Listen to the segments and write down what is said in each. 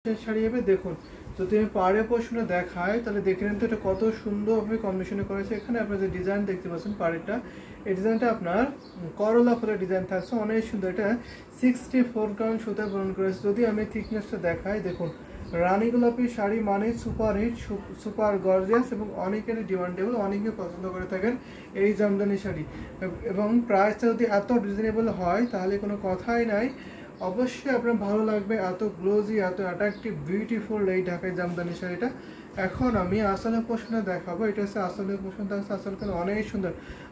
শাড়ি হবে দেখুন। যদি আমি পাড়ে পোর্শনে দেখাই তাহলে দেখে নিন তো এটা কত সুন্দরভাবে কম্বিনেশনে করেছে। এখানে আপনার যে ডিজাইন দেখতে পাচ্ছেন পাড়েরটা, এই ডিজাইনটা আপনার করলা ফুলের ডিজাইন থাকছে, অনেক সুন্দর। এটা 64 কাউন্ট সুতা বরণ করেছে। যদি আমি থিকনেসটা দেখাই দেখুন, রানী গোলাপি শাড়ি মানে সুপার হিট, সুপার গর্জিয়াস এবং অনেকেরই ডিমান্ডেবল, অনেকে পছন্দ করে থাকেন এই জামদানি শাড়ি। এবং প্রাইসটা যদি এত রিজনেবল হয় তাহলে কোনো কথাই নাই, অবশ্যই আপনার ভালো লাগবে। এত গ্লোজি, এত অ্যাট্রাকটিভ, বিউটিফুল এই ঢাকাই জামদানি শাড়িটা। এখন আমি আসলে পোর্শনে দেখাবো। এটা হচ্ছে আসলে পোর্শন থাকছে। আসলে কিন্তু অনেক সুন্দর।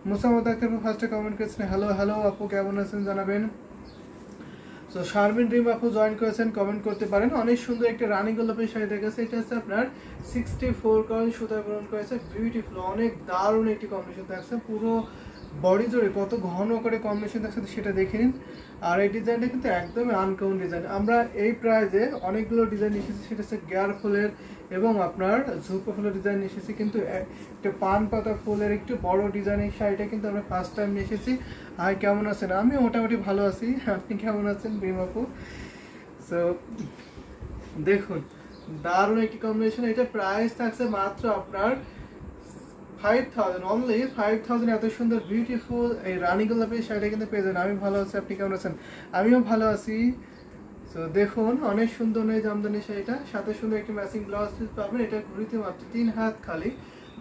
মোসাম্মদ আক্তার ফার্স্টে কমেন্ট করেছেন, হ্যালো হ্যালো আপু কেমন আছেন জানাবেন। সো শারমিন রিম আপু জয়েন করেছেন, কমেন্ট করতে পারেন। অনেক সুন্দর একটা রানী গোলাপি শাড়ি দেখেছে। এটা হচ্ছে আপনার 64 কাউন্ট সুতা গ্রহণ করেছে, বিউটিফুল, অনেক দারুণ একটি কম্বিনেশন থাকছে। পুরো বডি জুড়ে কত ঘন করে কম্বিনেশন থাকছে সেটা দেখে নিন। আর এই ডিজাইনটা কিন্তু একদমই আনকমন ডিজাইন। আমরা এই প্রাইজে অনেকগুলো ডিজাইন এসেছি, সেটা হচ্ছে গিয়ার ফুলের এবং আপনার ঝুপো ফুলের ডিজাইন এসেছি, কিন্তু একটা পান পাতা ফুলের একটু বড় ডিজাইনের শাড়িটা কিন্তু আমরা ফার্স্ট টাইম নিয়ে এসেছি। আর কেমন আছেন? আমি মোটামুটি ভালো আছি, আপনি কেমন আছেন রিম আপু? সো দেখুন, দারুণ একটি কম্বিনেশন। এটা প্রাইস থাকছে মাত্র আপনার 5000, অনলি 5000। এত সুন্দর বিউটিফুল এই রানী গোলাপি শাড়িটা কিন্তু পেয়ে যাবেন। আমি ভালো আছি, আপনি কেমন আছেন? আমিও ভালো আছি। তো দেখুন, অনেক সুন্দর এই জামদানি শাড়িটা, সাথে সুন্দর একটি ম্যাচিং ব্লাউজ পিস পাবেন। এটা ঘুরিতে মাত্র 3 হাত খালি,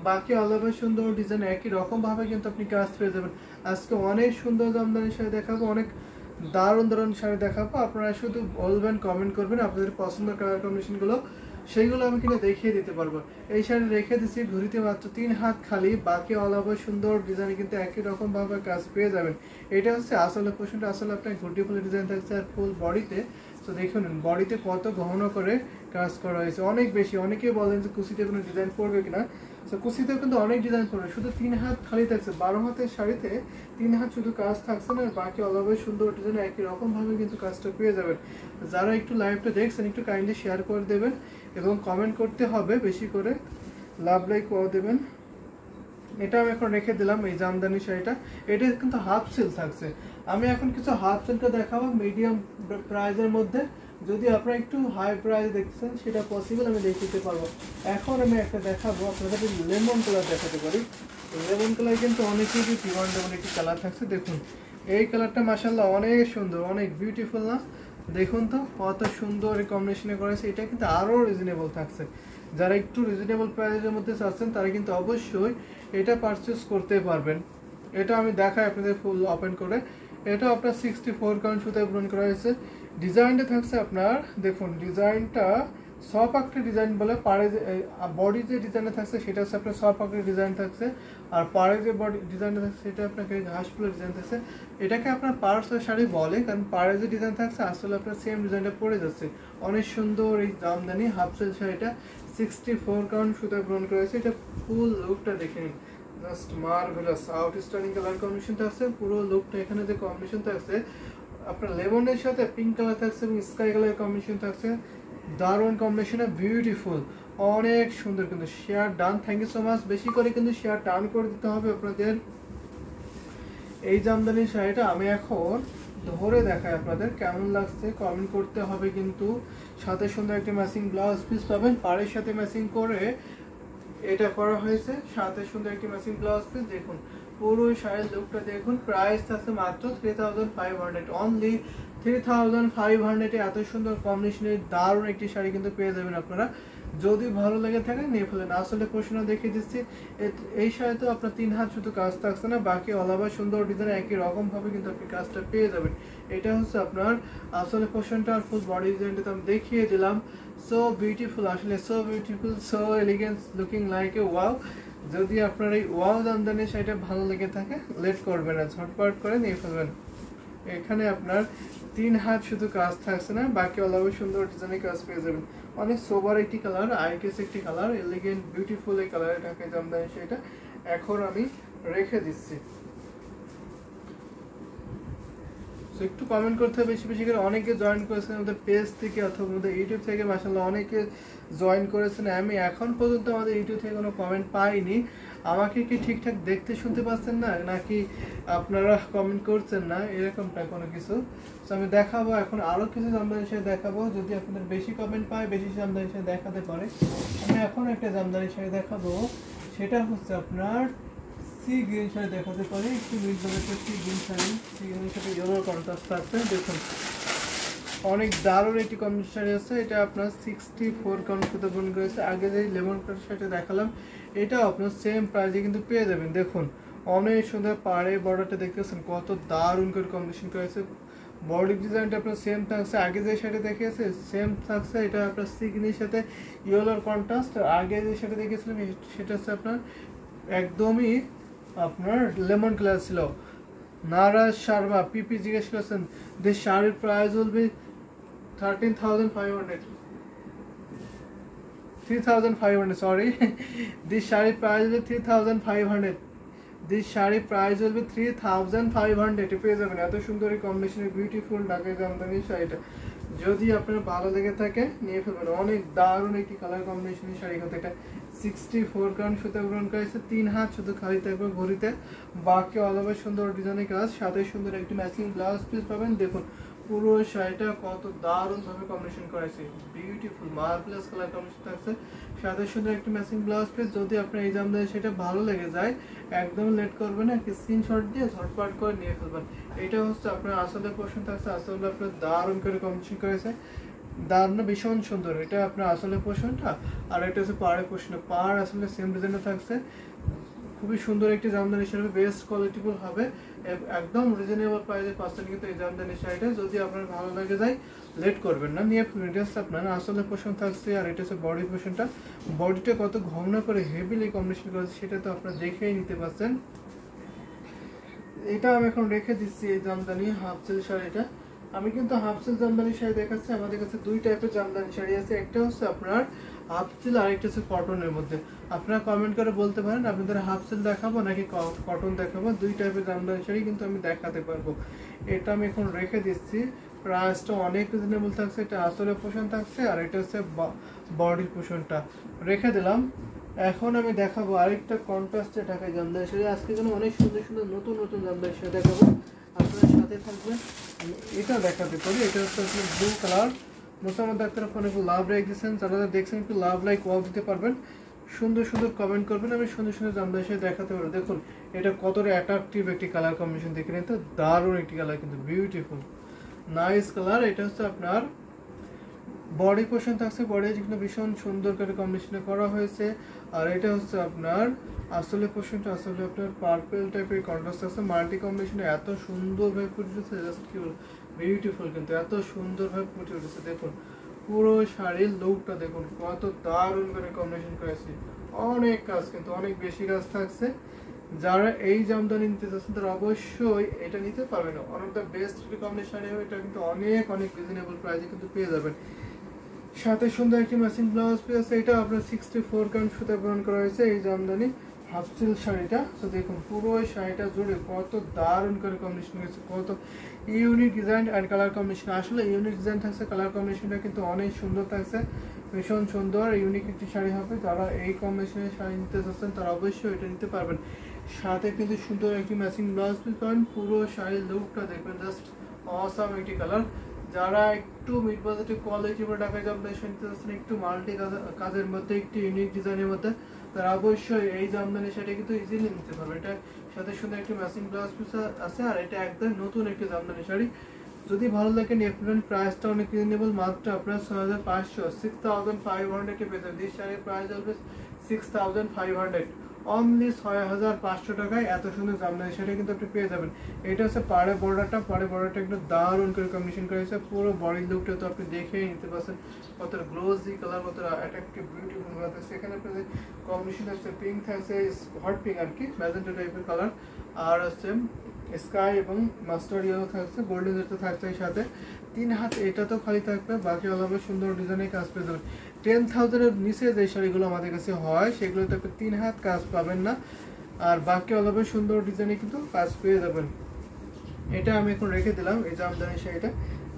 বাকি অল ওভার সুন্দর ডিজাইন একই রকম ভাবে কিন্তু আপনি কাজ পেয়ে যাবেন। আজকে অনেক সুন্দর জামদানি শাড়ি দেখাবো, অনেক দারুণ দারুণ শাড়ি দেখাবো। আপনারা শুধু বলবেন, কমেন্ট করবেন আপনাদের পছন্দের কালার কম্বিনেশনগুলো, সেইগুলো আমি কিনে দেখিয়ে দিতে পারবো। এই শাড়ি রেখে দিচ্ছি ঘুরিতে মাত্র 3 হাত খালি, বাকি অল ওভার সুন্দর ডিজাইন কিন্তু একই রকম ভাবে কাজ পেয়ে যাবেন। এটা হচ্ছে আসলে পোর্শনটা। আসলে আপনার ঘুরটি ফুলের ডিজাইন থাকছে আর ফুল বডিতে। তো দেখুন বডিতে কত ঘন করে কাজ করা হয়েছে, অনেক বেশি। অনেকেই বলেন যে কুচিতে কোনো ডিজাইন পড়বে কিনা। তো কুচিতেও কিন্তু অনেক ডিজাইন পড়বে, শুধু 3 হাত খালি থাকছে। 12 হাতের শাড়িতে 3 হাত শুধু কাজ থাকছে না, বাকি অল ওভার সুন্দর ডিজাইন একই রকম ভাবে কিন্তু কাজটা পেয়ে যাবেন। যারা একটু লাইভটা দেখছেন একটু কাইন্ডলি শেয়ার করে দেবেন এবং কমেন্ট করতে হবে বেশি করে, লাভ লাইক করে দেবেন। এটা আমি এখন রেখে দিলাম এই জামদানি শাড়িটা। এটা কিন্তু হাফ সিল থাকছে। আমি এখন কিছু হাফ সিলটা দেখাবো মিডিয়াম প্রাইজের মধ্যে। যদি আপনারা একটু হাই প্রাইস দেখছেন সেটা পসিবল, আমি দেখাতে পারবো। এখন আমি একটা দেখাবো আপনাদের, লেমন কালার দেখাতে পারি। লেমন কালার কিন্তু অনেকেরই ডিমান্ডেবল একটি কালার থাকছে। দেখুন এই কালারটা মাশাআল্লাহ অনেক সুন্দর, অনেক বিউটিফুল না? দেখুন তো কত সুন্দর এই কম্বিনেশনে করেছে। এটা কিন্তু আরও রিজনেবল থাকছে। যারা একটু রিজনেবল প্রাইসের মধ্যে চাচ্ছেন তারা কিন্তু অবশ্যই এটা পারচেস করতে পারবেন। এটা আমি দেখাই আপনাদের ফুল ওপেন করে। এটা আপনার 64 কাউন্ট সুতায় পূরণ করা হয়েছে। ডিজাইনটা থাকছে আপনার, দেখুন ডিজাইনটা সব একটা ডিজাইন বলে। পাড়ে যে বডি যে ডিজাইনটা থাকছে সেটা হচ্ছে আপনার সব একটা ডিজাইন থাকছে, আর পাড়ে যে বডি ডিজাইনটা থাকছে সেটা আপনাকে ঘাস ফুলের ডিজাইন থাকছে। এটাকে আপনার পার্স শাড়ি বলে, কারণ পাড়ে যে ডিজাইন থাকছে আসলে আপনার সেম ডিজাইনটা পড়ে যাচ্ছে। অনেক সুন্দর এই জামদানি হাফ সেল শাড়িটা 64 কাউন্ট সুতায় পূরণ করেছে। এটা ফুল লুকটা দেখে নিন, just marvellous, outstanding colour combination থাকছে। পুরো লুকটা এখানে যে কম্বিনেশন থাকছে আপনার লেমনের সাথে পিঙ্ক কালার থাকছে এবং স্কাই কালার কম্বিনেশন থাকছে, দারুণ কম্বিনেশনে বিউটিফুল, অনেক সুন্দর। কিন্তু share done, thank you so much. বেশি করে কিন্তু শেয়ার ডান করে দিতে হবে আপনাদের। এই জামদানি শাড়িটা আমি এখন ধরে দেখাই আপনাদের কেমন লাগছে, কমেন্ট করতে হবে কিন্তু। সাথে সুন্দর একটা ম্যাচিং ব্লাউজ পিস পাবেন, পাড়ের সাথে ম্যাচিং করে এটা করা হয়েছে। সাথে সুন্দর একটি ম্যাচিং ব্লাউজ পিস। দেখুন পুরো শাড়ির লুকটা দেখুন। প্রাইস থাকছে মাত্র 3500, অনলি 3500 এ এত সুন্দর কম্বিনেশনের দারুণ একটি শাড়ি কিন্তু পেয়ে যাবেন আপনারা। যদি ভালো লেগে থাকে নিয়ে ফেলেন। আসলে প্রশ্ন দেখিয়ে দিচ্ছি, এই শাড়িতে আপনার 3 হাত শুধু কাজ থাকছে না, বাকি অল ওভার সুন্দর ডিজাইন একই রকম ভাবে কিন্তু আপনি কাজটা পেয়ে যাবেন। এটা হচ্ছে আপনার আসলে পোর্শনটা, আর ফুল বডি ডিজাইনটা তো আমি দেখিয়ে দিলাম। সো বিউটিফুল, আসলে so beautiful, so elegance, looking like a wow. যদি আপনার এই ওয়াও জামদানি শাড়িটা ভালো লেগে থাকে লেট করবেন না, ঝটপট করে নিয়ে ফেলবেন। এখানে আপনার 3 হাত শুধু কাজ থাকছে না, বাকি অল ওভার সুন্দর ডিজাইনের কাজ পেয়ে যাবেন। অনেক সোবার একটি কালার, আইকেস একটি কালার, এলিগেন্ট বিউটিফুল এই কালারে থাকে জামদানি শাড়িটা। এখন আমি রেখে দিচ্ছি। সো একটু কমেন্ট করতে হবে বেশি বেশি করে। অনেকে জয়েন করেছেন আমাদের পেজ থেকে অথবা আমাদের ইউটিউব থেকে, মাশাআল্লাহ অনেকে জয়েন করেছেন। আমি এখন পর্যন্ত আমাদের ইউটিউব থেকে কোনো কমেন্ট পাইনি। আমাকে কি ঠিকঠাক দেখতে শুনতে পাচ্ছেন না, নাকি আপনারা কমেন্ট করছেন না, এরকমটা কোনো কিছু। তো আমি দেখাবো এখন আরও কিছু জামদানি শাড়ি দেখাবো, যদি আপনাদের বেশি কমেন্ট পায় বেশি জামদানি শাড়ি দেখাতে পারে। আমি এখন একটা জামদানি শাড়ি দেখাবো, সেটা হচ্ছে আপনার সি গ্রিন শাড়ি দেখাতে পারি। একটু মিড বাজেটের সি গ্রিন শাড়ি, সি গ্রিনের সাথে ইয়েলো কন্ট্রাস্ট আছে। দেখুন অনেক দারুণ একটি কম্বিনেশন শাড়ি আছে। এটা আপনার 64 কাউন্ট সুতো বুন করেছে। আগে যে লেমন কালার শাড়িটা দেখালাম এটা আপনার সেম প্রাইসে কিন্তু পেয়ে যাবেন। দেখুন অনেক সুন্দর পাড়ে বর্ডারটা দেখতেছেন কত দারুণ করে কম্বিনেশন করেছে। বডি ডিজাইনটা আপনার সেম থাকছে, আগে যে শাড়ি দেখিয়েছে সেম থাকছে। এটা আপনার সিগনির সাথে ইয়েলোর কন্ট্রাস্ট। আগে যে শাড়ি দেখিয়েছিলাম সেটা হচ্ছে আপনার একদমই আপনার লেমন কালার ছিল। নারাজ শর্মা পিপি জিজ্ঞেস করেছেন, দিস শাড়ির price will be 13,500 3,500 sorry this shari price will be 3,500 this shari price will be 3,500 পেয়ে যাবেন। এত সুন্দর এই কম্বিনেশনের বিউটিফুল ঢাকাই জামদানি শাড়িটা যদি আপনার ভালো লেগে থাকে নিয়ে ফেলবেন। অনেক দারুণ একটি কালার কম্বিনেশনের শাড়ি হতে। এটা 64 কাউন্ট সুতো গ্রহণ করেছে, 3 হাত শুধু খালি থাকবে ঘড়িতে, বাকি অল ওভার সুন্দর ডিজাইনের কাজ, সাথে সুন্দর একটি ম্যাচিং ব্লাউজ পিস পাবেন। দেখুন পুরো শাড়িটা কত দারুণ ভাবে কম্বিনেশন করেছে, বিউটিফুল মার্ভেলাস কালার কম্বিনেশন থাকছে, সাথে সুন্দর একটি ম্যাচিং ব্লাউজ পিস। যদি আপনার এই জামদানি সেটা ভালো লেগে যায় একদম লেট করবেন না, স্ক্রিনশট দিয়ে ঝটপট করে নিয়ে ফেলবেন। এটা হচ্ছে আপনার আসলে পোর্শন থাকছে, আসলে আপনার দারুণ করে কম্বিনেশন করেছে, দারুণ ভীষণ সুন্দর। এটা আপনার আসলে পোর্শনটা, আর এটা হচ্ছে পাড়ের পোর্শনটা। পাড় আসলে সেম ডিজাইনে থাকছে, খুবই সুন্দর একটি জামদানি শাড়ি, বেস্ট কোয়ালিটিফুল হবে, একদম রিজনেবল প্রাইসে পাচ্ছেন কিন্তু এই জামদানি শাড়িটা। যদি আপনার ভালো লাগে যায় লেট করবেন না, নিয়ে ফিনিটাস আপনার আসলে পোর্শন থাকছে। আর এটা হচ্ছে বডি পোর্শনটা, বডিটা কত ঘন করে হেভিলি কম্বিনেশন করেছে সেটা তো আপনারা দেখেই নিতে পারছেন। এটা আমি এখন রেখে দিচ্ছি এই জামদানি হাফ সিল্ক শাড়িটা। আমি কিন্তু হাফ সিল্ক জামদানি শাড়ি দেখাচ্ছি। আমাদের কাছে দুই টাইপের জামদানি শাড়ি আছে, একটা হচ্ছে আপনার হাফ সিল্ক আর একটা হচ্ছে কটনের মধ্যে। আপনারা কমেন্ট করে বলতে পারেন আপনাদের হাফ সিল্ক দেখাবো নাকি কটন দেখাবো, দুই টাইপের জামদানি শাড়ি কিন্তু আমি দেখাতে পারবো। এটা আমি এখন রেখে দিচ্ছি, প্রাইসটা অনেক রিজনেবল থাকছে। এটা আসলে পোর্শন থাকছে আর এটা হচ্ছে বডির পোর্শনটা রেখে দিলাম। এখন আমি দেখাবো আরেকটা কন্ট্রাস্টে ঢাকায় জামদানি শাড়ি। আজকে যেন অনেক সুন্দর সুন্দর নতুন নতুন জামদানি শাড়ি দেখাবো, আপনার সাথে থাকবেন। এটা দেখাতে পারি, এটা হচ্ছে আপনার ব্লু কালার। মোসাম্মদ ডাক্তার ফোনে একটু লাভ লাইক দিচ্ছেন, যারা দেখছেন একটু লাভ লাইক ওয়াও দিতে পারবেন, সুন্দর সুন্দর কমেন্ট করবেন, আমি সুন্দর সুন্দর জামদানি শাড়ি দেখাতে পারবো। দেখুন এটা কতটা অ্যাট্রাকটিভ একটি কালার কম্বিনেশন, দেখে নিন তো, দারুণ একটি কালার কিন্তু বিউটিফুল নাইস কালার। এটা হচ্ছে আপনার বডি পোর্শন থাকছে, বডি কিন্তু ভীষণ সুন্দর করে কম্বিনেশনে করা হয়েছে। আর এটা হচ্ছে আপনার আসলে পোর্শনটা, আসলে আপনার পার্পল টাইপের কন্ট্রাস্ট আছে, মাল্টি কম্বিনেশনে এত সুন্দরভাবে ফুটে উঠেছে, জাস্ট কি বিউটিফুল, কিন্তু এত সুন্দরভাবে ফুটে উঠেছে। দেখুন পুরো শাড়ির লুকটা দেখুন কত দারুণ করে কম্বিনেশন করেছে, অনেক কাজ কিন্তু অনেক বেশি কাজ থাকছে। যারা এই জামদানি নিতে চাচ্ছেন তারা অবশ্যই এটা নিতে পারবেন, one of the best combination sari হবে এটা, কিন্তু অনেক অনেক রিজনেবল প্রাইসে কিন্তু পেয়ে যাবেন। সাথে সুন্দর একটি ম্যাচিং ব্লাউজ পিস আছে, এটা আপনার 64 কাউন্ট সুতা ব্যবহার করা হয়েছে এই জামদানি হাফ সিল্ক শাড়িটা। তো দেখুন পুরো শাড়িটা জুড়ে কত দারুণ করে কম্বিনেশন হয়েছে, কত unique design and colour combination. আসলে ইউনিক ডিজাইন থাকছে, কালার কম্বিনেশনটা কিন্তু অনেক সুন্দর থাকছে, ভীষণ সুন্দর ইউনিক একটি শাড়ি হবে। যারা এই কম্বিনেশনের শাড়ি নিতে চাচ্ছেন তারা অবশ্যই এটা নিতে পারবেন। সাথে কিন্তু সুন্দর একটি ম্যাচিং ব্লাউজ পিস পাবেন, পুরো শাড়ির লুকটা দেখবেন জাস্ট অসাম একটি কালার। যারা একটু মিড বাজেটে কোয়ালিটি বা ঢাকায় জামদানি শাড়ি নিতে চাচ্ছেন, একটু মাল্টি কাজের মধ্যে, একটু ইউনিক ডিজাইনের মধ্যে, তারা অবশ্যই এই জামদানি শাড়ি কিন্তু ইজিলি নিতে পারবে। এটা সাথে সুন্দর একটি ম্যাচিং ব্লাউজ পিস আছে, আর এটা একদম নতুন একটি জামদানি শাড়ি। যদি ভালো লাগে নিয়ে ফেলবেন, প্রাইসটা অনেক রিজনেবল, মাত্র আপনার 6500 6500 পেয়ে যাবেন। এই শাড়ির প্রাইস হবে 6500, অনলি 6500 টাকায় এত সুন্দর জামদানি শাড়ি কিন্তু আপনি পেয়ে যাবেন। এটা হচ্ছে পাড়ে বর্ডারটা, পাড়ে বর্ডারটা একটু দারুণ করে কম্বিনেশন করেছে, পুরো বডি লুকটা তো আপনি দেখেই নিতে পারছেন কত গ্লোজি কালার, কত অ্যাট্রাকটিভ বিউটিফুল কালার। সেখানে আপনাদের কম্বিনেশন থাকছে পিঙ্ক থাকছে, হট পিঙ্ক আর কি, ম্যাজেন্টা টাইপের কালার, আর হচ্ছে স্কাই এবং মাস্টার্ড ইয়েলো থাকছে, গোল্ডেন যেটা থাকছে এর সাথে। 3 হাত এটা তো খালি থাকবে, বাকি অলভাবে সুন্দর ডিজাইনের কাজ পেয়ে যাবেন। 10,000-এর নিচে যে শাড়িগুলো আমাদের কাছে হয় সেগুলোতে আপনি 3 হাত কাজ পাবেন না, আর বাকি অলভাবে সুন্দর ডিজাইনে কিন্তু কাজ পেয়ে যাবেন। এটা আমি এখন রেখে দিলাম এই জামদানি শাড়িটা।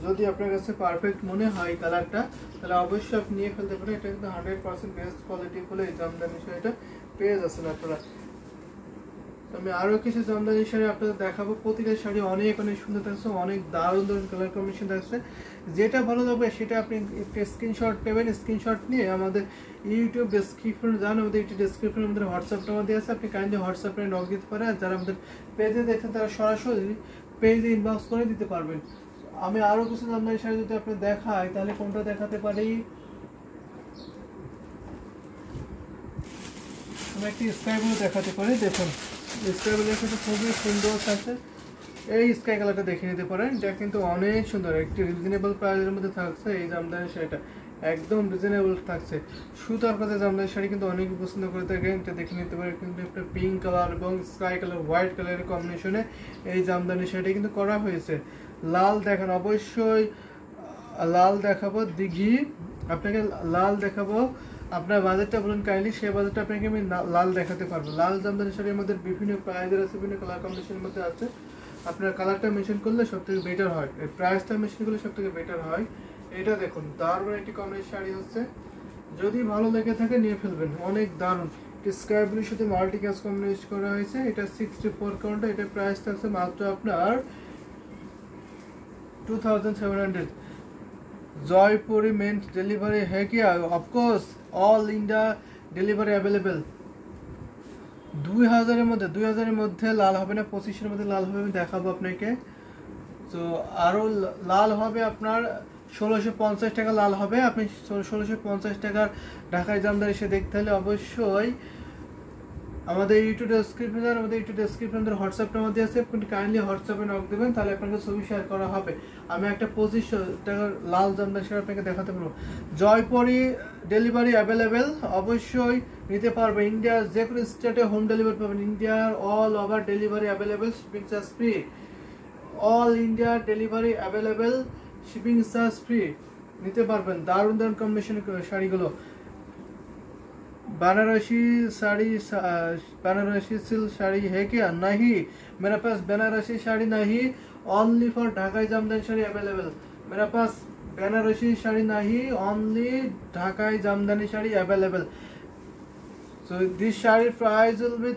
যদি আপনার কাছে পারফেক্ট মনে হয় কালারটা, তাহলে অবশ্যই আপনি নিয়ে ফেলতে পারেন। এটা কিন্তু 100% বেস্ট কোয়ালিটি বলে এই জামদানি শাড়িটা পেয়ে যাচ্ছেন আপনারা। আমি আরো কিছু জামদানি শাড়ি আপনাদের দেখাবো। প্রতিটা শাড়ি অনেক অনেক সুন্দর থাকছে, অনেক দারুণ দারুণ কালার কম্বিনেশন থাকছে। যেটা ভালো লাগবে সেটা আপনি একটা স্ক্রিনশট নেবেন। স্ক্রিনশট নিয়ে আমাদের ইউটিউব ডেসক্রিপশন যান, আমাদের ইউটিউব ডেসক্রিপশনে আমাদের হোয়াটসঅ্যাপ নাম্বার দেওয়া আছে, আপনি কাইন্ডলি হোয়াটসঅ্যাপে নক দিতে পারেন। আর যারা আমাদের পেজে দেখেন তারা সরাসরি পেজে ইনবক্স করে দিতে পারবেন। আমি আরো কিছু জামদানি শাড়ি যদি আপনি দেখাই, তাহলে কোনটা দেখাতে পারি? আমি একটি স্কাই ব্লু দেখাতে পারি। দেখুন স্কাই ব্লু দেখাতে খুবই সুন্দর থাকছে। এই স্কাই কালারটা দেখে নিতে পারেন, এটা কিন্তু অনেক সুন্দর, একটি রিজনেবল প্রাইসের মধ্যে থাকছে। এই জামদানি শাড়িটা একদম রিজনেবল থাকছে। সুতার কাছে জামদানি শাড়ি কিন্তু অনেকে পছন্দ করে থাকেন, এটা দেখে নিতে পারেন। কিন্তু একটা পিঙ্ক কালার এবং স্কাই কালার, হোয়াইট কালারের কম্বিনেশনে এই জামদানি শাড়িটা কিন্তু করা হয়েছে। লাল দেখেন, অবশ্যই লাল দেখাবো। দিঘি আপনাকে লাল দেখাবো। আপনার বাজেটটা বলুন কাইন্ডলি, সেই বাজেটটা আপনাকে আমি লাল দেখাতে পারবো। লাল জামদানি শাড়ির মধ্যে বিভিন্ন প্রাইসের আছে, বিভিন্ন কালার কম্বিনেশনের মধ্যে আছে। আপনার কালারটা মেনশন করলে সব থেকে বেটার হয়, এই প্রাইসটা মেনশন করলে সব থেকে বেটার হয়। এটা দেখুন দারুণ একটি কম্বিনেশন শাড়ি হচ্ছে, যদি ভালো লেগে থাকে নিয়ে ফেলবেন, অনেক দারুণ। স্কাই ব্লুর সাথে মাল্টি কাজ কম্বিনেশন করা হয়েছে। এটা 64 কাউন্ট, এটা প্রাইস থাকছে মাত্র আপনার 2700। জয়পুরি মেন্ট ডেলিভারি है क्या? Of course all India delivery available. 2000-এর মধ্যে লাল হবে না, 2500-এর মধ্যে লাল হবে, আমি দেখাবো আপনাকে। তো আরও লাল হবে আপনার 1650 টাকা লাল হবে। আপনি 1650 টাকার ঢাকায় জামদানি এসে দেখতে হলে অবশ্যই আমাদের ইউটিউব ডেসক্রিপশন হোয়াটসঅ্যাপ নাম্বার দিয়ে আছে, আপনি কাইন্ডলি হোয়াটসঅ্যাপে নক দেবেন, তাহলে আপনাকে ছবি শেয়ার করা হবে। আমি একটা 2500 টাকার লাল জামদানি শাড়ি আপনাকে দেখাতে পারবো। জয়পুরি ডেলিভারি অ্যাভেলেবেল, অবশ্যই নিতে পারবে। ইন্ডিয়ার যে কোনো স্টেটে হোম ডেলিভারি পাবেন। ইন্ডিয়ার all over delivery available, shipping charge free. All India delivery available, shipping charge free, নিতে পারবেন। দারুণ দারুণ কম্বিনেশনের শাড়িগুলো। बनारसी साड़ी, बनारसी सिल्क साड़ी है क्या? नहीं, मेरे पास बनारसी साड़ी नहीं, only for Dhakai jamdani sari available. मेरे पास बनारसी साड़ी नहीं, only Dhakai jamdani sari available. So this sari price will be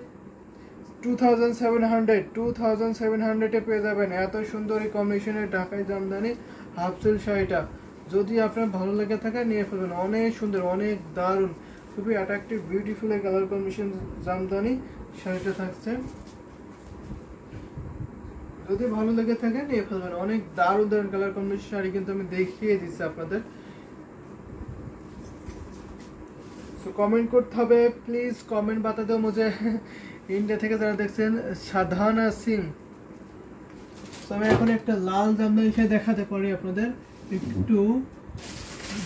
2700 এ পেয়ে যাবেন। এত সুন্দর এই কম্বিনেশনের ঢাকাই জামদানি হাফ সিল্ক শাড়িটা যদি আপনার ভালো লেগে থাকে নিয়ে ফেলবেন। অনেক সুন্দর, অনেক দারুণ, খুবই অ্যাট্রাকটিভ বিউটিফুল এই কালার কম্বিনেশন জামদানি শাড়িটা থাকছে। যদি ভালো লেগে থাকে নিয়ে ফেলবেন। অনেক দারুণ দারুণ কালার কম্বিনেশন শাড়ি কিন্তু আমি দেখিয়ে দিচ্ছি আপনাদের। সো কমেন্ট করতে হবে প্লিজ, কমেন্ট বাতা দো মুঝে। ইন্ডিয়া থেকে যারা দেখছেন, সাধনা সিং। তো আমি এখন একটা লাল জামদানি শাড়ি দেখাতে পারি আপনাদের, একটু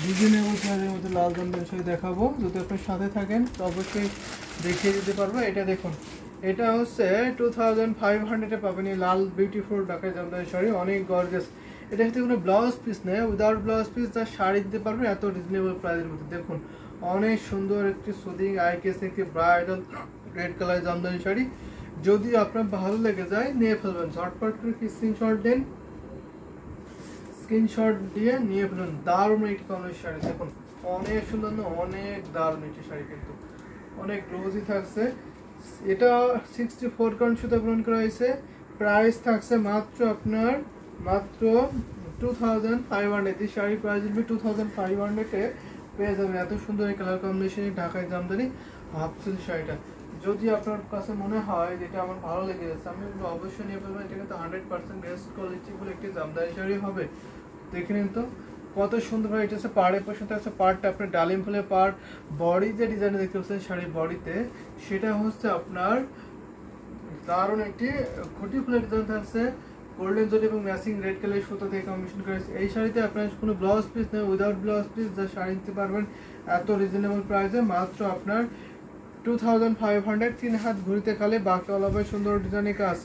রিজনেবল প্রাইসের মধ্যে লাল জামদানি শাড়ি দেখাবো। যদি আপনার সাথে থাকেন তো অবশ্যই দেখিয়ে দিতে পারবো। এটা দেখুন, এটা হচ্ছে 2500-এ পাবেন এই লাল বিউটিফুল ঢাকাই জামদানি শাড়ি, অনেক গর্জিয়াস। এটা হচ্ছে কোনো ব্লাউজ পিস নেই, উইদাউট ব্লাউজ পিস যা শাড়ি দিতে পারবেন এত রিজনেবল প্রাইসের মধ্যে। দেখুন অনেক সুন্দর একটি সুদিং আইকেস একটি bridal red colour Jamdani sari. যদি আপনার ভালো লেগে যায় নিয়ে ফেলবেন, ঝটপট করে স্ক্রিনশট দেন, স্ক্রিনশট দিয়ে নিয়ে ফেলুন। দারুণ একটি কম্বিনেশন শাড়ি, দেখুন অনেক সুন্দর না, অনেক দারুণ একটি শাড়ি, কিন্তু অনেক গ্লোজি থাকছে। এটা 64 কাউন্ট সুতা পূরণ করা হয়েছে। প্রাইস থাকছে মাত্র আপনার 2500। এই শাড়ির প্রাইস হবে 2500-এ পেয়ে যাবেন। এত সুন্দর এই কালার কম্বিনেশনের ঢাকাই জামদানি হাফ সিল্ক শাড়িটা। যদি আপনার কাছে মনে হয় যেটা আমার ভালো লেগে যাচ্ছে, আমি অবশ্যই নিয়ে ফেলবেন। এটা কিন্তু 100% বেস্ট কোয়ালিটি বলে একটি জামদানি শাড়ি হবে। দেখে নিন তো কত সুন্দর ভাবে। এটা হচ্ছে পাড়ের পোর্শন থাকছে, পাড়টা আপনার ডালিম ফুলের পাড়। বডি যে ডিজাইন দেখতে পাচ্ছেন শাড়ির বডিতে, সেটা হচ্ছে আপনার দারুণ একটি খুঁটি ফুলের ডিজাইন থাকছে, গোল্ডেন জরি এবং ম্যাচিং রেড কালার সুতো দিয়ে কম্বিনেশন করেছে। এই শাড়িতে আপনার কোনো ব্লাউজ পিস নেই, উইদাউট ব্লাউজ পিস যা শাড়ি নিতে পারবেন এত রিজনেবল প্রাইসে, মাত্র আপনার 2500। 3 হাত ঘুরিতে খালে বাঁকা হবে সুন্দর ডিজাইনের কাজ।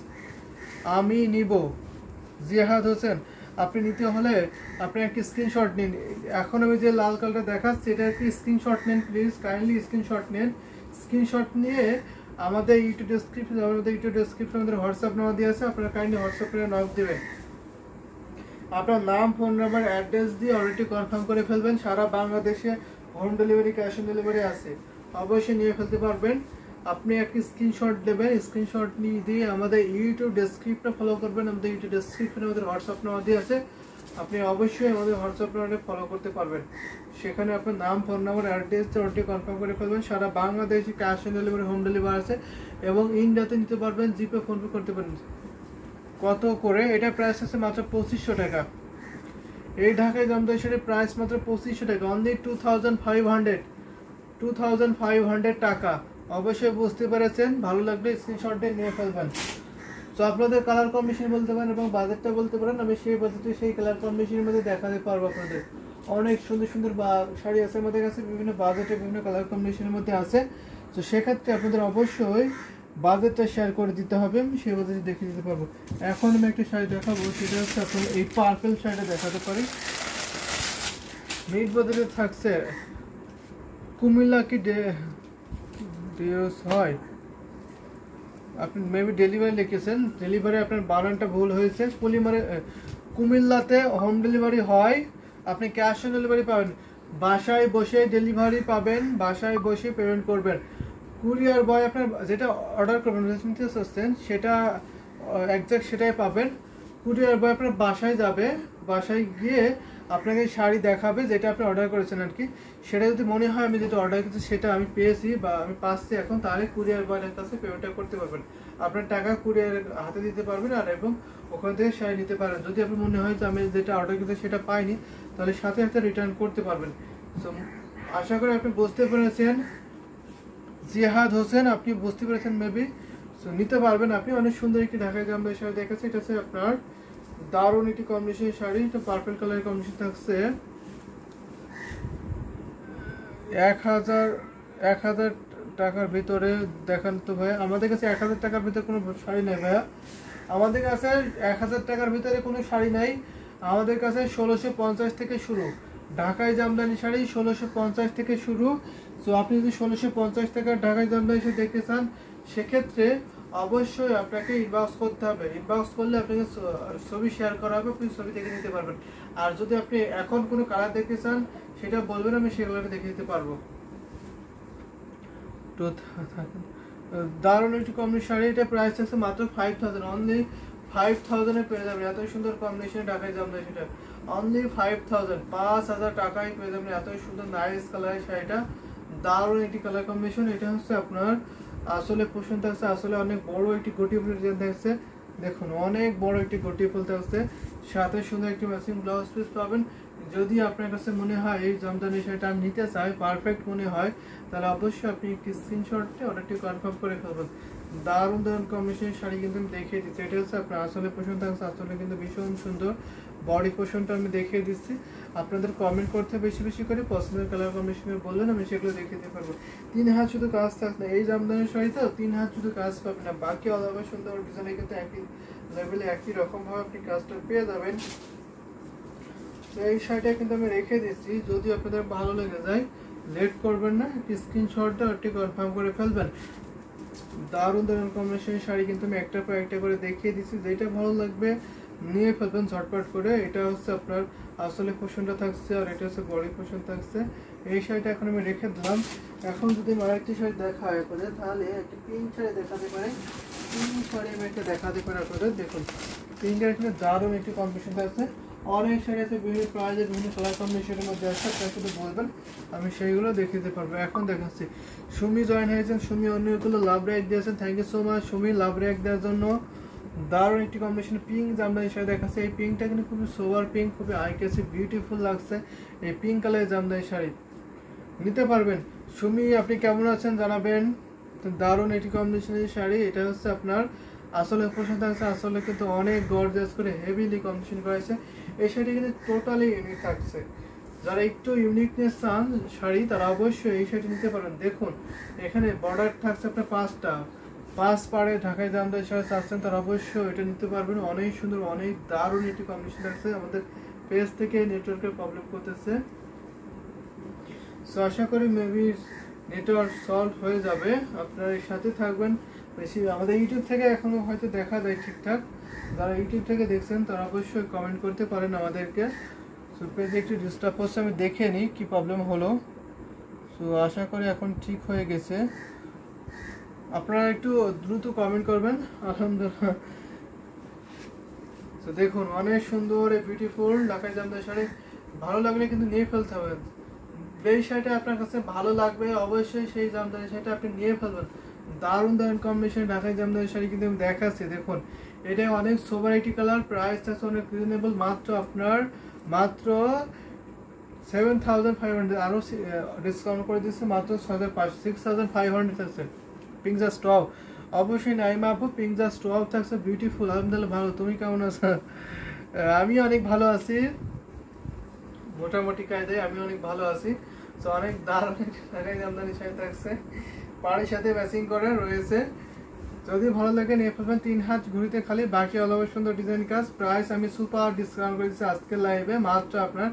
আমি নিব জিহাদ হোসেন। আপনি নিতে হলে আপনি একটি স্ক্রিনশট নিন। এখন আমি যে লাল কালারটা দেখাচ্ছি এটা একটি স্ক্রিনশট নিন প্লিজ, কাইন্ডলি স্ক্রিনশট নিন। স্ক্রিনশট নিয়ে আমাদের ইউটিউব ডেসক্রিপশন আমাদের হোয়াটসঅ্যাপ নাম্বার দিয়ে আছে, আপনারা কাইন্ডলি হোয়াটসঅ্যাপ করে নক দিবেন। আপনার নাম, ফোন নাম্বার, অ্যাড্রেস দিয়ে অলরেডি কনফার্ম করে ফেলবেন। সারা বাংলাদেশে home delivery, cash on delivery আছে, অবশ্যই নিয়ে ফেলতে পারবেন। আপনি একটি স্ক্রিনশট দেবেন, স্ক্রিনশট নিয়ে দিয়ে আমাদের ইউটিউব ডেসক্রিপশন ফলো করবেন। আমাদের ইউটিউব ডেসক্রিপশনে আমাদের হোয়াটসঅ্যাপ নাম্বার দিয়ে আছে, আপনি অবশ্যই আমাদের হোয়াটসঅ্যাপ নাম্বারে ফলো করতে পারবেন। সেখানে আপনার নাম, phone number, address already confirm করে ফেলবেন। সারা বাংলাদেশে cash on delivery, home delivery আছে এবং ইন্ডিয়াতে নিতে পারবেন, জিপে, ফোনপে করতে পারেন। কত করে? এটা প্রাইস আছে মাত্র 2500 টাকা। এই ঢাকায় জামদানি শাড়ির প্রাইস মাত্র 2500 টাকা, অনলি 2500 টাকা। অবশ্যই বুঝতে পেরেছেন, ভালো লাগলে স্ক্রিনশট দিয়ে নিয়ে ফেলবেন। তো আপনাদের কালার কম্বিনেশন বলতে পারেন এবং বাজেটটা বলতে পারেন, আমি সেই বাজেটে সেই কালার কম্বিনেশনের মধ্যে দেখাতে পারবো আপনাদের। অনেক সুন্দর সুন্দর শাড়ি আছে আমাদের কাছে, বিভিন্ন বাজেটে বিভিন্ন কালার কম্বিনেশনের মধ্যে আছে। তো সেক্ষেত্রে আপনাদের অবশ্যই বাজেটটা শেয়ার করে দিতে হবে, আমি সেই বাজেটে দেখে দিতে পারবো। এখন আমি একটা শাড়ি দেখাবো, সেটা হচ্ছে আপনার এই পার্পল শাড়িটা দেখাতে পারি। মিড বাজেটে থাকছে, কুমিল্লা কি ডিওস হয়, আপনি মেবি ডেলিভারি লিখেছেন, ডেলিভারি আপনার বানানটা ভুল হয়েছে। কুমিল্লাতে হোম ডেলিভারি হয়, আপনি ক্যাশ অন ডেলিভারি পাবেন, বাসায় বসে ডেলিভারি পাবেন, বাসায় বসে পেমেন্ট করবেন। কুরিয়ার বয় আপনার যেটা অর্ডার করবেন সেটা একজ্যাক্ট সেটাই পাবেন। কুরিয়ার বয় আপনার বাসায় যাবে, বাসায় গিয়ে আপনাকে শাড়ি দেখাবে যেটা আপনি অর্ডার করেছেন আর কি। সেটা যদি মনে হয় আমি যেটা অর্ডার করেছি সেটা আমি পেয়েছি বা আমি পাচ্ছি এখন, তাহলে কুরিয়ার বয়ের কাছে পেমেন্টটা করতে পারবেন। আপনার টাকা কুরিয়ার হাতে দিতে পারবেন আর এবং ওখান থেকে শাড়ি নিতে পারেন। যদি আপনার মনে হয় যে আমি যেটা অর্ডার করেছি সেটা পাইনি, তাহলে সাথে সাথে রিটার্ন করতে পারবেন। সো আশা করি আপনি বুঝতে পেরেছেন। জিহাদ হোসেন, আপনি বুঝতে পেরেছেন মেবি। সো নিতে পারবেন আপনি। অনেক সুন্দর একটি ঢাকায় জামদানি শাড়ি দেখেছে, এটা হচ্ছে আপনার দারুণ একটি কম্বিনেশন শাড়ি, এটা পার্পল কালারের কম্বিনেশন থাকছে। 1000 টাকার ভিতরে দেখান তো ভাইয়া। আমাদের কাছে 1000 টাকার ভিতরে কোনো শাড়ি নেই ভাইয়া, আমাদের কাছে 1000 টাকার ভিতরে কোনো শাড়ি নাই। আমাদের কাছে 1650 থেকে শুরু, ঢাকায় জামদানি শাড়ি 1650 থেকে শুরু। সো আপনি যদি 1650 টাকার ঢাকায় জামদানি শাড়ি দেখতে চান, সেক্ষেত্রে অবশ্যই আপনাকে ইনবক্স করতে হবে। ইনবক্স করলে আপনাকে ছবি শেয়ার করা হবে, আপনি ছবি দেখে নিতে পারবেন। আর যদি আপনি এখন কোনো কালার দেখতে চান, সেটা বলবেন, আমি সেই কালারটা দেখে দিতে পারবো। তো দারুণ একটি কম্বিনেশন শাড়ি, এটা প্রাইস আছে মাত্র 5000, অনলি 5000 পেয়ে যাবেন। এত সুন্দর কম্বিনেশন ঢাকায় জামদানি সেটা অনলি 5000 টাকায় পেয়ে যাবেন। এত সুন্দর নাইস কালারের শাড়িটা, দারুণ একটি কালার কম্বিনেশন। এটা হচ্ছে আপনার আসলে পোষণ থাকছে, আসলে অনেক বড় একটি গটি ফুল ডিজাইন থাকছে, দেখুন অনেক বড় একটি গটি ফুল থাকছে, সাথে সুন্দর একটি ম্যাচিং ব্লাউজ পিস পাবেন। যদি আপনার কাছে মনে হয় এই জামদানি শাড়িটা আমি নিতে চাই, পারফেক্ট মনে হয়, তাহলে অবশ্যই আপনি একটি স্ক্রিনশটে অর্ডারটি কনফার্ম করে ফেলবেন। দারুণ দারুণ কম্বিনেশন শাড়ি কিন্তু আমি দেখিয়ে দিচ্ছি। এটা হচ্ছে আপনার আসলে পোষণ থাকছে, আসলে কিন্তু ভীষণ সুন্দর বডি পোষণটা আমি দেখিয়ে দিচ্ছি। আপনাদের কমেন্ট করতে বেশি বেশি করে পছন্দের কালার কম্বিনেশন বললেন, আমি সেগুলো দেখিয়ে দিতে পারবো। 3 হাত শুধু কাজ থাকবে এই জামদানি শাড়িতে, 3 হাত শুধু কাজ পাবেন না, বাকি অলওভার সুন্দর ডিজাইনে কিন্তু একই লেভেলে একই রকম ভাবে আপনি কাজটা পেয়ে যাবেন। তো এই শাড়িটা কিন্তু আমি রেখে দিচ্ছি, যদি আপনাদের ভালো লেগে যায় লেট করবেন না, একটি স্ক্রিনশটটা একটি কনফার্ম করে ফেলবেন। দারুণ দারুণ কম্বিনেশন শাড়ি কিন্তু আমি একটার পর একটা করে দেখিয়ে দিচ্ছি, যেটা ভালো লাগবে নিয়ে ফেলবেন ঝটপট করে। এটা হচ্ছে আপনার আসলে পোষণটা থাকছে আর এটা হচ্ছে বডি পোষণ থাকছে। এই শাড়িটা এখন আমি রেখে দিলাম। এখন যদি আমার একটি শাড়ি দেখা হয় আপনাদের, তাহলে একটি পিঙ্ক শাড়ি দেখাতে পারে। পিঙ্ক শাড়ি আমি একটা দেখাতে পারি আপনাদের, দেখুন পিঙ্কের এখানে দারুণ একটি কম্বিনেশন থাকছে। অনেক শাড়ি আছে বিভিন্ন প্রাইজের, বিভিন্ন কালার কম্বিনেশনের মধ্যে আছে, আপনারা শুধু বলবেন আমি সেইগুলো দেখিয়ে দিতে পারবো। এখন দেখাচ্ছি সুমি জয়েন হয়েছেন, সুমি অন্যগুলো লাভ রেক দিয়েছেন, thank you so much Sumi love react দেওয়ার জন্য। দারুণ একটি কম্বিনেশন পিঙ্ক জামদানি শাড়ি দেখাচ্ছে। এই পিঙ্কটা কিন্তু খুবই সোভার পিঙ্ক, খুবই আই ক্যাচি বিউটিফুল লাগছে। এই পিঙ্ক কালারের জামদানি শাড়ি নিতে পারবেন। সুমি আপনি কেমন আছেন জানাবেন। তো দারুণ একটি কম্বিনেশনের শাড়ি, এটা হচ্ছে আপনার আসলে পছন্দ আছে, আসলে কিন্তু অনেক গর্জিয়াস করে হেভিলি কম্বিনেশন করা হয়েছে। এই শাড়িটি কিন্তু টোটালি ইউনিক থাকছে, যারা একটু ইউনিকনেস চান শাড়ি তারা অবশ্যই এই শাড়িটি নিতে পারেন। দেখুন এখানে বর্ডার থাকছে আপনার 5 পাড়ে ঢাকায় জামদানি শাড়ি চাচ্ছেন তারা অবশ্যই এটা নিতে পারবেন। অনেক সুন্দর, অনেক দারুণ একটি কম্বিনেশন থাকছে। আমাদের পেজ থেকে নেটওয়ার্কের প্রবলেম করতেছে, সো আশা করি মেবি নেটওয়ার্ক সলভ হয়ে যাবে। আপনারা এর সাথে থাকবেন। বেশি আমাদের ইউটিউব থেকে এখনো হয়তো দেখা যায় ঠিকঠাক, যারা ইউটিউব থেকে দেখছেন তারা অবশ্যই কমেন্ট করতে পারেন আমাদেরকে। সো পেজে একটু ডিস্টার্ব হচ্ছে, আমি দেখে নিই কী প্রবলেম হলো। সো আশা করি এখন ঠিক হয়ে গেছে। আপনারা একটু দ্রুত কমেন্ট করবেন। আলহামদুলিল্লাহ। তো দেখুন অনেক সুন্দর বিউটিফুল ঢাকাই জামদানি শাড়ি, ভালো লাগলে কিন্তু নিয়ে ফেলতে হবে। যেই শাড়িটা আপনার কাছে ভালো লাগবে অবশ্যই সেই জামদানি শাড়িটা আপনি নিয়ে ফেলবেন। দারুণ দারুণ কম্বিনেশন ঢাকাই জামদানি শাড়ি কিন্তু আমি দেখাচ্ছি। দেখুন এটা অনেক সোভারাইটি কালার, প্রাইস আছে অনেক রিজনেবল, মাত্র 7,500, আরও ডিসকাউন্ট করে দিচ্ছে মাত্র 6,500 থাকছে। পিঙ্ক স্টপ অবশ্যই নাইমা আপু, পিঙ্ক স্টপ থাকছে বিউটিফুল। আলহামদুলিল্লাহ ভালো, তুমি কেমন আছো? আমি অনেক ভালো আছি, মোটামুটি কায়দায় আমি অনেক ভালো আছি। তো অনেক দারুণ ঢাকাই জামদানি শাড়ি থাকছে, পাড়ির সাথে ম্যাচিং করে রয়েছে। যদি ভালো লাগে নিয়ে ফেলবেন। 3 হাত ঘুরিতে খালি, বাকি অল ওভার সুন্দর ডিজাইন কাজ। প্রাইস আমি সুপার ডিসকাউন্ট করে দিচ্ছি আজকের লাইভে, মাত্র আপনার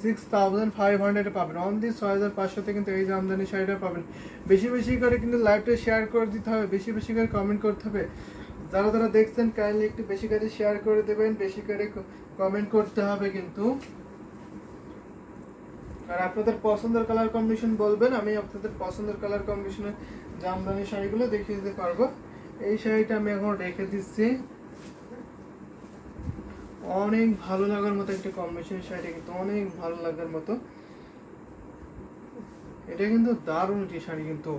6,500 পাবেন। অনলি 6,500 কিন্তু এই জামদানি শাড়িটা পাবেন। বেশি বেশি করে কিন্তু লাইভটা শেয়ার করে দিতে হবে, বেশি বেশি করে কমেন্ট করতে হবে। যারা যারা দেখছেন কাইন্ডলি একটু বেশি করে শেয়ার করে দেবেন, বেশি করে কমেন্ট করতে হবে কিন্তু। আর আপনাদের পছন্দের কালার কম্বিনেশন বলবেন, আমি আপনাদের পছন্দের কালার কম্বিনেশনের জামদানি শাড়িগুলো দেখিয়ে দিতে পারবো। এই শাড়িটা আমি এখন রেখে দিচ্ছি, অনেক ভালো লাগার মতো একটা কম্বিনেশন শাড়িটা, কিন্তু অনেক ভালো লাগার মতো। এটা কিন্তু দারুণ একটি শাড়ি, কিন্তু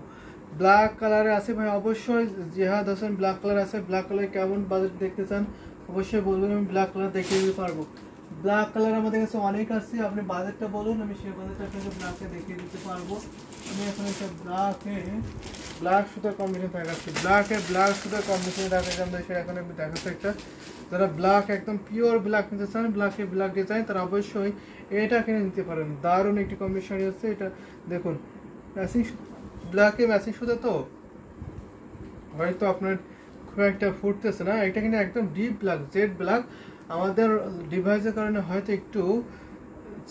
ব্ল্যাক কালারে আছে ভাই। অবশ্যই জেহাদ হাসান ব্ল্যাক কালার আছে। ব্ল্যাক কালার কেমন বাজেট দেখতে চান অবশ্যই বলবেন, আমি ব্ল্যাক কালার দেখিয়ে দিতে পারবো। ব্ল্যাক কালার আমাদের কাছে অনেক আছে, আপনি বাজেটটা বলুন, আমি সেই বাজেটটা আপনাকে ব্ল্যাকে দেখিয়ে দিতে পারবো। আমি এখন একটা ব্ল্যাক সুতার কম্বিনেশন দেখাচ্ছি, ব্ল্যাক সুতার কম্বিনেশন দেখাচ্ছি আমরা সেটা এখন আমি দেখাচ্ছি একটা। যারা ব্ল্যাক একদম পিওর ব্ল্যাক নিতে চান, ব্ল্যাক ডিজাইন, তারা অবশ্যই এটা কিনে নিতে পারেন। দারুণ একটি কম্বিনেশন হচ্ছে এটা। দেখুন ম্যাচিং ব্ল্যাকে ম্যাচিং সুতা, তো হয়তো আপনার খুব একটা ফুটতেছে না, এটা কিন্তু একদম ডিপ ব্ল্যাক, জেড ব্ল্যাক। আমাদের ডিভাইসের কারণে হয়তো একটু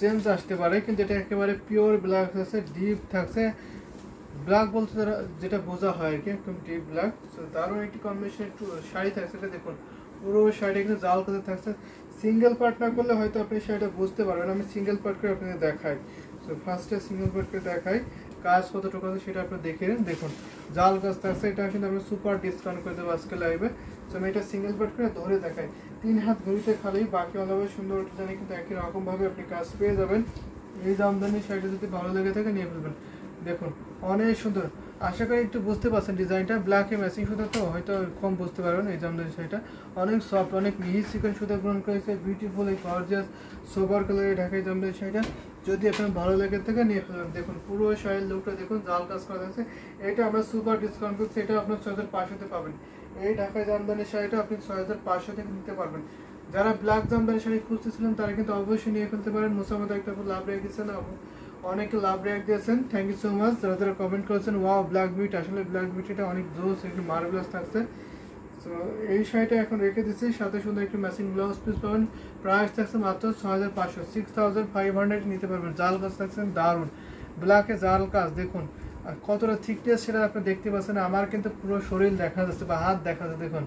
চেঞ্জ আসতে পারে, কিন্তু এটা একেবারে পিওর ব্ল্যাক আছে, ডিপ থাকছে। ব্ল্যাক বলতে যেটা বোঝা হয় আর কি, একদম ডিপ ব্ল্যাক। দারুণ একটি কম্বিনেশন একটু শাড়ি থাকছে। এটা দেখুন পুরো শাড়িটা কিন্তু জাল কালার থাকছে। সিঙ্গেল পার্ট না করলে হয়তো আপনি শাড়িটা বুঝতে পারবেন, আমি সিঙ্গেল পার্ট করে আপনাদের দেখাই। তো ফার্স্টে সিঙ্গেল পার্ট করে দেখাই, কাজ কতটুকু আছে সেটা আপনি দেখে নিন। দেখুন জাল কাজ থাকছে, এটা কিন্তু আমি সুপার ডিসকাউন্ট করে দেবো আজকে লাইভে। তো আমি এটা সিঙ্গেল পার্ট করে ধরে দেখাই। 3 হাত ঘড়িতে খালি, বাকি অলভাবে সুন্দর ডিজাইনে কিন্তু একই রকমভাবে আপনি কাজ পেয়ে যাবেন। এই জামদানি শাড়িটা যদি ভালো লেগে থাকে নিয়ে ফেলবেন। দেখুন অনেক সুন্দর, আশা করি একটু বুঝতে পারছেন ডিজাইনটা। ব্ল্যাকে ম্যাচিং সুতা তো হয়তো কম বুঝতে পারবেন। এই জামদানি শাড়িটা অনেক সফট, অনেক মিহি চিকন সুতা গ্রহণ করেছে, বিউটিফুল এই গর্জিয়াস সোবার কালারে ঢাকাই জামদানি শাড়িটা যদি আপনার ভালো লেগে থাকে নিয়ে ফেলবেন। দেখুন পুরো শাড়ির লুকটা দেখুন, জাল কাজ করা আছে। এটা আমরা সুপার ডিসকাউন্ট করছি, এটা আপনার 6,500 পাবেন। এই ঢাকাই জামদানি শাড়িটা আপনি 6,500 থেকে নিতে পারবেন। যারা ব্ল্যাক জামদানি শাড়ি খুঁজতেছিলেন তারা কিন্তু অবশ্যই নিয়ে ফেলতে পারেন। মোসাম্মদ একটা লাভ রেখেছেন, অনেকে লাভ রেক দিয়েছেন, থ্যাংক ইউ সো মাচ। যারা যারা কমেন্ট করেছেন ওয়াও ব্ল্যাক বিউটি, আসলে ব্ল্যাক বিউটিটা অনেক জোস, একটু মার্ভেলাস থাকছে। তো এই শাড়িটা এখন রেখে দিচ্ছি, সাথে সুন্দর একটি ম্যাচিং ব্লাউজ পিস পাবেন। প্রাইস থাকছে মাত্র 6,500, 6,500 নিতে পারবেন। জাল কাজ থাকছেন দারুণ, ব্ল্যাকে জাল কাজ দেখুন। আর কতটা থিকনেস সেটা আপনি দেখতে পাচ্ছেন। আমার কিন্তু পুরো শরীর দেখা যাচ্ছে বা হাত দেখা যাচ্ছে। দেখুন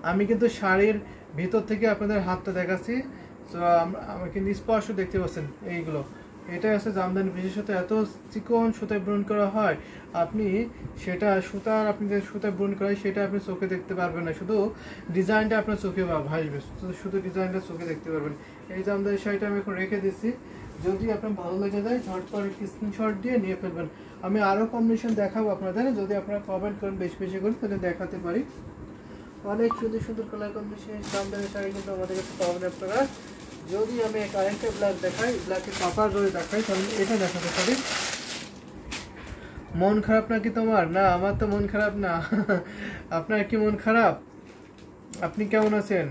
আমি কিন্তু শাড়ির ভিতর থেকে আপনাদের হাতটা দেখাচ্ছি। তো আমি কিন্তু স্পষ্ট দেখতে পাচ্ছেন এইগুলো। এটা হচ্ছে জামদানি, বিশেষত এত চিকন সুতায় বুনন করা হয়, আপনি সেটা সুতার আপনি যে সুতায় বুনন করা হয় সেটা আপনি চোখে দেখতে পারবেন না, শুধু ডিজাইনটা আপনার চোখে ভাসবে, শুধু ডিজাইনটা চোখে দেখতে পারবেন। এই জামদানি শাড়িটা আমি এখন রেখে দিচ্ছি, যদি আপনার ভালো লেগে যায় ঝটপট একটি স্ক্রিনশট দিয়ে নিয়ে ফেলবেন। আমি আরও কম্বিনেশন দেখাবো আপনাদের, যদি আপনারা কমেন্ট করেন বেশি বেশি করে তাহলে দেখাতে পারি। অনেক সুন্দর সুন্দর কালার কম্বিনেশন জামদানি শাড়ি কিন্তু আমাদের কাছে পাবেন আপনারা। যদি আমি আরেকটা ব্ল্যাক দেখাই, ব্ল্যাকে কাপার যদি দেখাই, তাহলে এটা দেখাতে পারি। মন খারাপ নাকি তোমার? না আমার তো মন খারাপ না। আপনার কি মন খারাপ? আপনি কেমন আছেন?